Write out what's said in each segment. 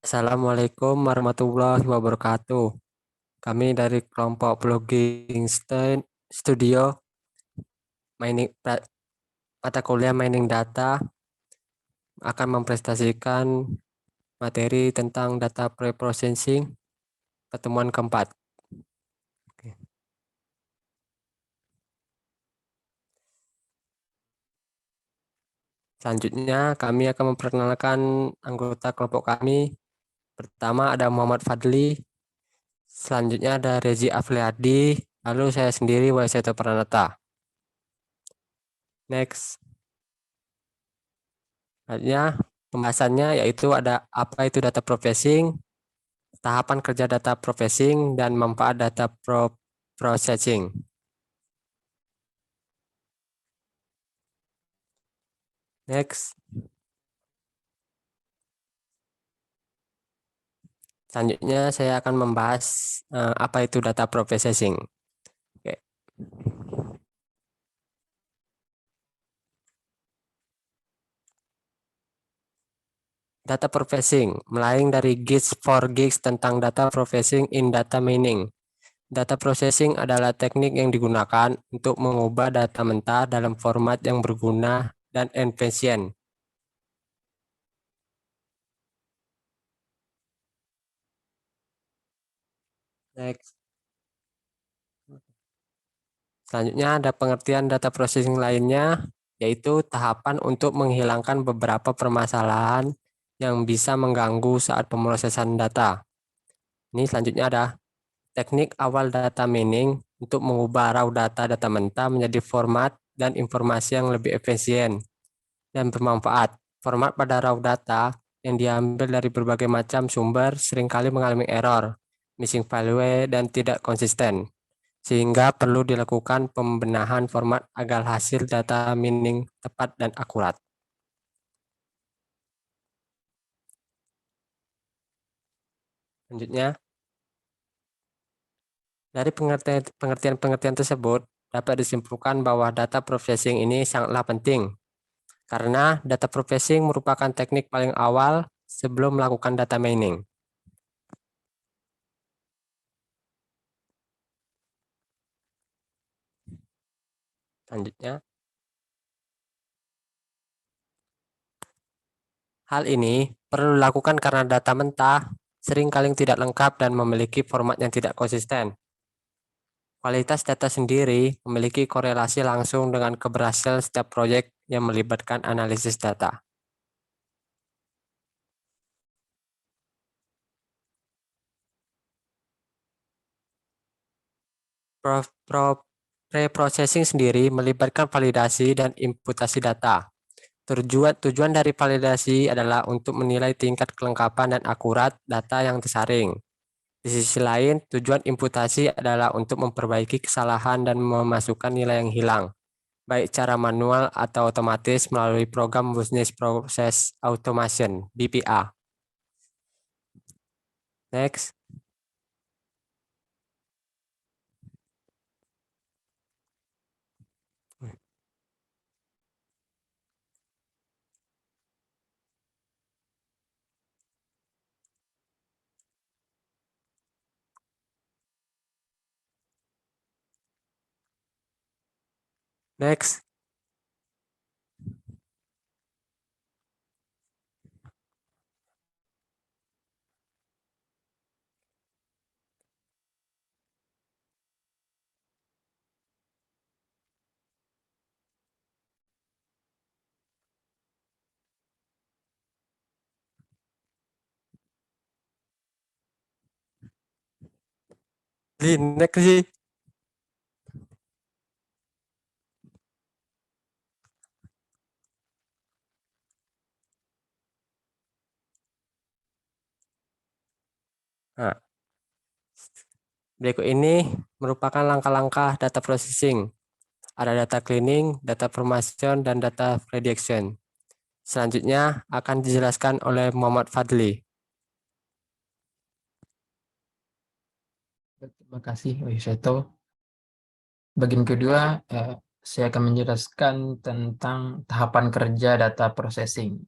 Assalamualaikum warahmatullahi wabarakatuh. Kami dari kelompok blogging studio mining mata kuliah mining data akan mempresentasikan materi tentang data preprocessing pertemuan keempat. Oke. Selanjutnya kami akan memperkenalkan anggota kelompok kami. Pertama ada Muhammad Fadli, selanjutnya ada Rezi Afriadi, lalu saya sendiri Waiseto Pranata. Next. Selanjutnya pembahasannya yaitu ada apa itu data processing, tahapan kerja data processing, dan manfaat data processing. Next. Selanjutnya saya akan membahas apa itu data processing. Oke. Data processing, melaing dari GIS for Gigs tentang data processing in data mining. Data processing adalah teknik yang digunakan untuk mengubah data mentah dalam format yang berguna dan efisien. Next. Selanjutnya ada pengertian data processing lainnya, yaitu tahapan untuk menghilangkan beberapa permasalahan yang bisa mengganggu saat pemrosesan data. Ini selanjutnya ada teknik awal data mining untuk mengubah raw data mentah menjadi format dan informasi yang lebih efisien dan bermanfaat. Format pada raw data yang diambil dari berbagai macam sumber seringkali mengalami error, missing value, dan tidak konsisten, sehingga perlu dilakukan pembenahan format agar hasil data mining tepat dan akurat. Selanjutnya, dari pengertian-pengertian tersebut, dapat disimpulkan bahwa data processing ini sangatlah penting, karena data processing merupakan teknik paling awal sebelum melakukan data mining. Selanjutnya, hal ini perlu dilakukan karena data mentah seringkali tidak lengkap dan memiliki format yang tidak konsisten. Kualitas data sendiri memiliki korelasi langsung dengan keberhasilan setiap proyek yang melibatkan analisis data. Pre-processing sendiri melibatkan validasi dan imputasi data. Tujuan dari validasi adalah untuk menilai tingkat kelengkapan dan akurat data yang tersaring. Di sisi lain, tujuan imputasi adalah untuk memperbaiki kesalahan dan memasukkan nilai yang hilang, baik secara manual atau otomatis melalui program Business Process Automation (BPA). Next. Next. Next sih. Nah, berikut ini merupakan langkah-langkah data processing. Ada data cleaning, data formation, dan data prediction. Selanjutnya akan dijelaskan oleh Muhammad Fadli. Terima kasih, Wiseto. Bagian kedua, saya akan menjelaskan tentang tahapan kerja data processing.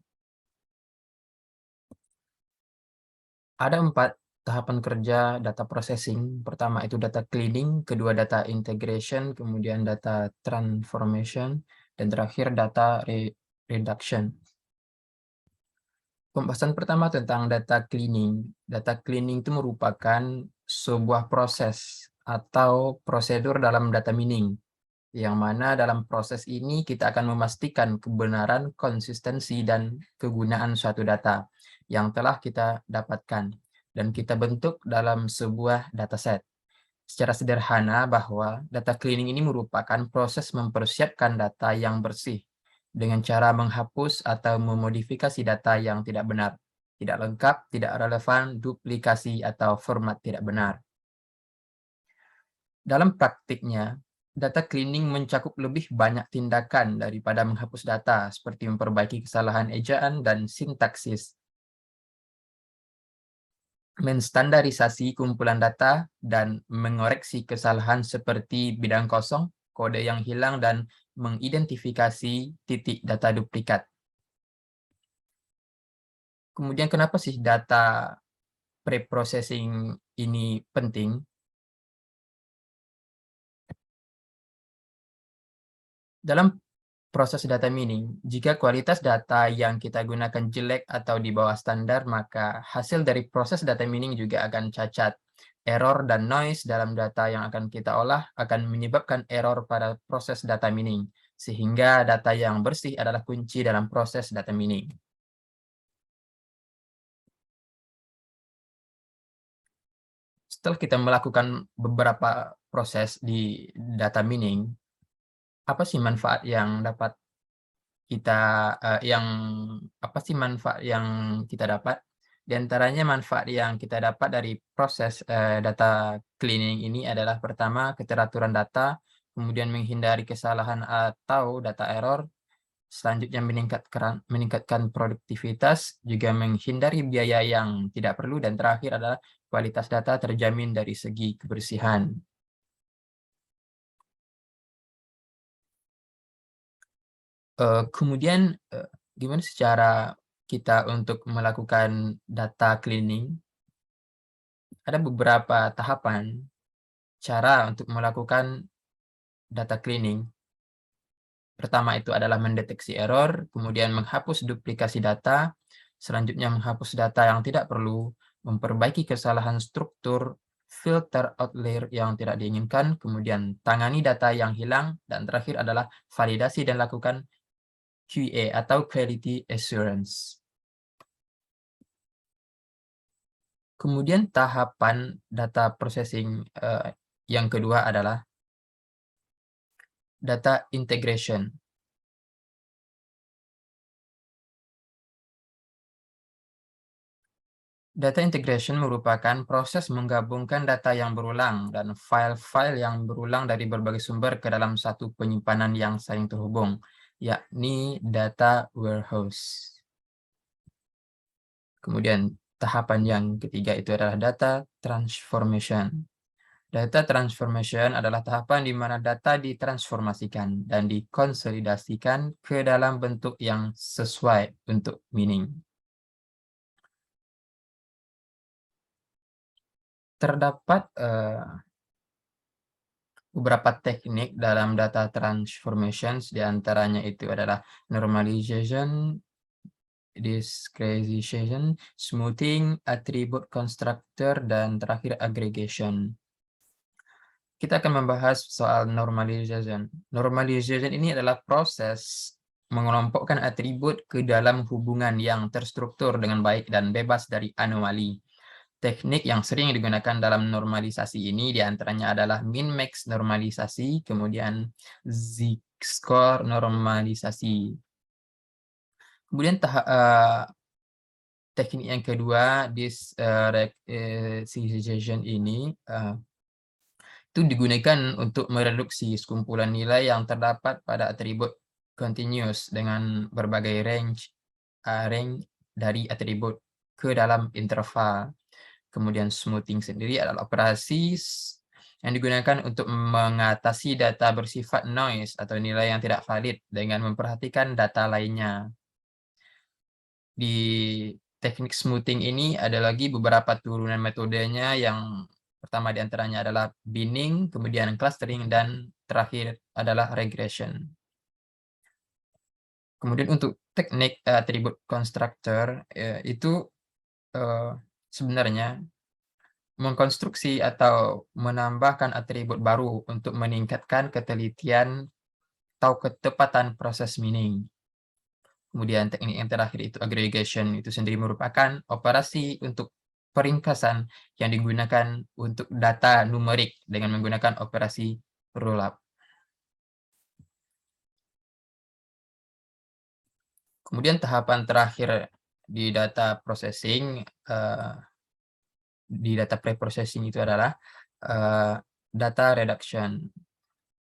Ada 4 tahapan kerja data processing. Pertama itu data cleaning, kedua data integration, kemudian data transformation, dan terakhir data reduction. Pembahasan pertama tentang data cleaning. Data cleaning itu merupakan sebuah proses atau prosedur dalam data mining, yang mana dalam proses ini kita akan memastikan kebenaran, konsistensi, dan kegunaan suatu data yang telah kita dapatkan dan kita bentuk dalam sebuah dataset. Secara sederhana bahwa data cleaning ini merupakan proses mempersiapkan data yang bersih dengan cara menghapus atau memodifikasi data yang tidak benar, tidak lengkap, tidak relevan, duplikasi, atau format tidak benar. Dalam praktiknya, data cleaning mencakup lebih banyak tindakan daripada menghapus data, seperti memperbaiki kesalahan ejaan dan sintaksis, menstandarisasi kumpulan data, dan mengoreksi kesalahan seperti bidang kosong, kode yang hilang, dan mengidentifikasi titik data duplikat. Kemudian kenapa sih data pre-processing ini penting? Dalam proses data mining, jika kualitas data yang kita gunakan jelek atau di bawah standar, maka hasil dari proses data mining juga akan cacat. Error dan noise dalam data yang akan kita olah akan menyebabkan error pada proses data mining, sehingga data yang bersih adalah kunci dalam proses data mining. Setelah kita melakukan beberapa proses di data mining, apa sih manfaat yang dapat kita dapat? Di antaranya manfaat yang kita dapat dari proses data cleaning ini adalah pertama, keteraturan data, kemudian menghindari kesalahan atau data error, selanjutnya meningkatkan produktivitas, juga menghindari biaya yang tidak perlu, dan terakhir adalah kualitas data terjamin dari segi kebersihan. Kemudian gimana sih cara kita untuk melakukan data cleaning? Ada beberapa tahapan cara untuk melakukan data cleaning. Pertama itu adalah mendeteksi error, kemudian menghapus duplikasi data, selanjutnya menghapus data yang tidak perlu, memperbaiki kesalahan struktur, filter outlier yang tidak diinginkan, kemudian tangani data yang hilang, dan terakhir adalah validasi dan lakukan QA atau Quality Assurance. Kemudian tahapan data processing yang kedua adalah data integration. Data integration merupakan proses menggabungkan data yang berulang dan file-file yang berulang dari berbagai sumber ke dalam satu penyimpanan yang saling terhubung, yakni data warehouse. Kemudian tahapan yang ketiga itu adalah data transformation. Data transformation adalah tahapan di mana data ditransformasikan dan dikonsolidasikan ke dalam bentuk yang sesuai untuk mining. Terdapat beberapa teknik dalam data transformations, diantaranya itu adalah normalization, discretization, smoothing, attribute constructor, dan terakhir aggregation. Kita akan membahas soal normalization. Normalization ini adalah proses mengelompokkan atribut ke dalam hubungan yang terstruktur dengan baik dan bebas dari anomali. Teknik yang sering digunakan dalam normalisasi ini diantaranya adalah min-max normalisasi, kemudian z-score normalisasi. Kemudian teknik yang kedua, discretization ini itu digunakan untuk mereduksi sekumpulan nilai yang terdapat pada atribut continuous dengan berbagai range dari atribut ke dalam interval. Kemudian smoothing sendiri adalah operasi yang digunakan untuk mengatasi data bersifat noise atau nilai yang tidak valid dengan memperhatikan data lainnya. Di teknik smoothing ini ada lagi beberapa turunan metodenya, yang pertama diantaranya adalah binning, kemudian clustering, dan terakhir adalah regression. Kemudian untuk teknik attribute constructor itu sebenarnya mengkonstruksi atau menambahkan atribut baru untuk meningkatkan ketelitian atau ketepatan proses mining. Kemudian teknik yang terakhir itu aggregation, itu sendiri merupakan operasi untuk peringkasan yang digunakan untuk data numerik dengan menggunakan operasi rollup. Kemudian tahapan terakhir di data processing, di data pre-processing itu adalah data reduction.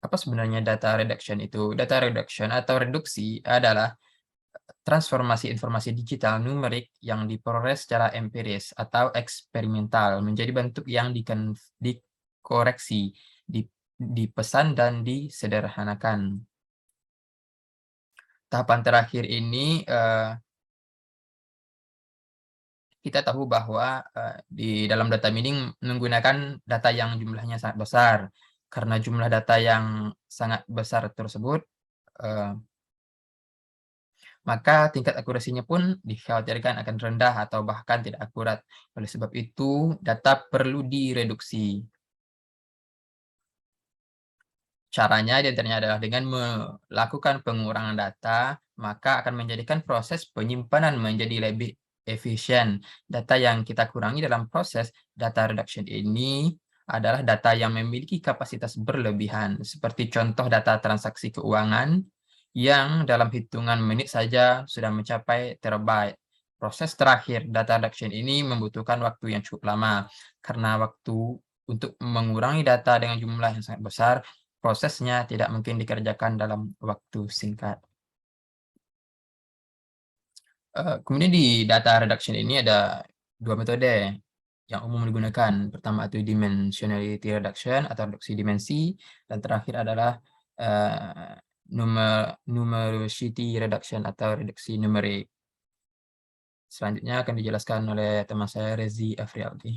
Apa sebenarnya data reduction itu? Data reduction atau reduksi adalah transformasi informasi digital numerik yang diperoleh secara empiris atau eksperimental menjadi bentuk yang dikoreksi, dipesan, dan disederhanakan. Tahapan terakhir ini kita tahu bahwa di dalam data mining menggunakan data yang jumlahnya sangat besar. Karena jumlah data yang sangat besar tersebut, maka tingkat akurasinya pun dikhawatirkan akan rendah atau bahkan tidak akurat. Oleh sebab itu, data perlu direduksi. Caranya diantaranya adalah dengan melakukan pengurangan data, maka akan menjadikan proses penyimpanan menjadi lebih efisien. Data yang kita kurangi dalam proses data reduction ini adalah data yang memiliki kapasitas berlebihan, seperti contoh data transaksi keuangan yang dalam hitungan menit saja sudah mencapai terabyte. Proses terakhir data reduction ini membutuhkan waktu yang cukup lama, karena waktu untuk mengurangi data dengan jumlah yang sangat besar, prosesnya tidak mungkin dikerjakan dalam waktu singkat. Kemudian di data reduction ini ada dua metode yang umum digunakan. Pertama itu dimensionality reduction atau reduksi dimensi, dan terakhir adalah numericity reduction atau reduksi numerik. Selanjutnya akan dijelaskan oleh teman saya, Rezi Afrialdi.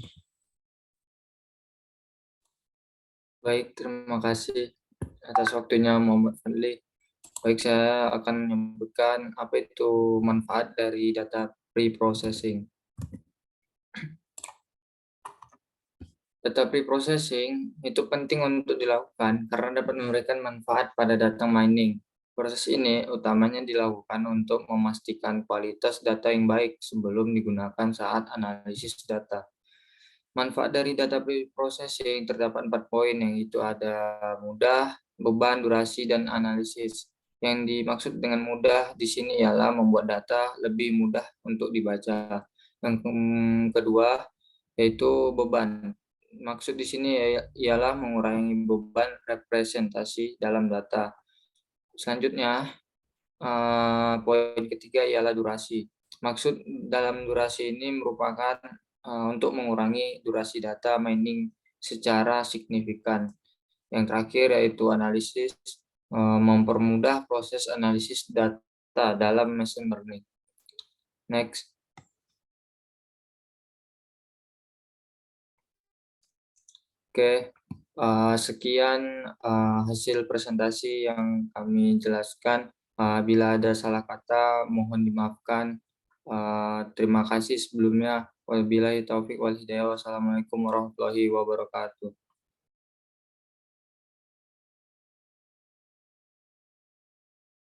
Baik, terima kasih atas waktunya Muhammad Fadli. Baik, saya akan menyebutkan apa itu manfaat dari data pre-processing. Data pre-processing itu penting untuk dilakukan karena dapat memberikan manfaat pada data mining. Proses ini utamanya dilakukan untuk memastikan kualitas data yang baik sebelum digunakan saat analisis data. Manfaat dari data pre-processing terdapat 4 poin, yang itu ada mudah, beban, durasi, dan analisis. Yang dimaksud dengan mudah di sini ialah membuat data lebih mudah untuk dibaca. Yang kedua yaitu beban. Maksud di sini ialah mengurangi beban representasi dalam data. Selanjutnya, poin ketiga ialah durasi. Maksud dalam durasi ini merupakan untuk mengurangi durasi data mining secara signifikan. Yang terakhir yaitu analisis, mempermudah proses analisis data dalam machine learning. Next. Oke, sekian hasil presentasi yang kami jelaskan. Bila ada salah kata, mohon dimaafkan. Terima kasih sebelumnya. Wabillahi taufiq wal hidayah. Wassalamualaikum warahmatullahi wabarakatuh.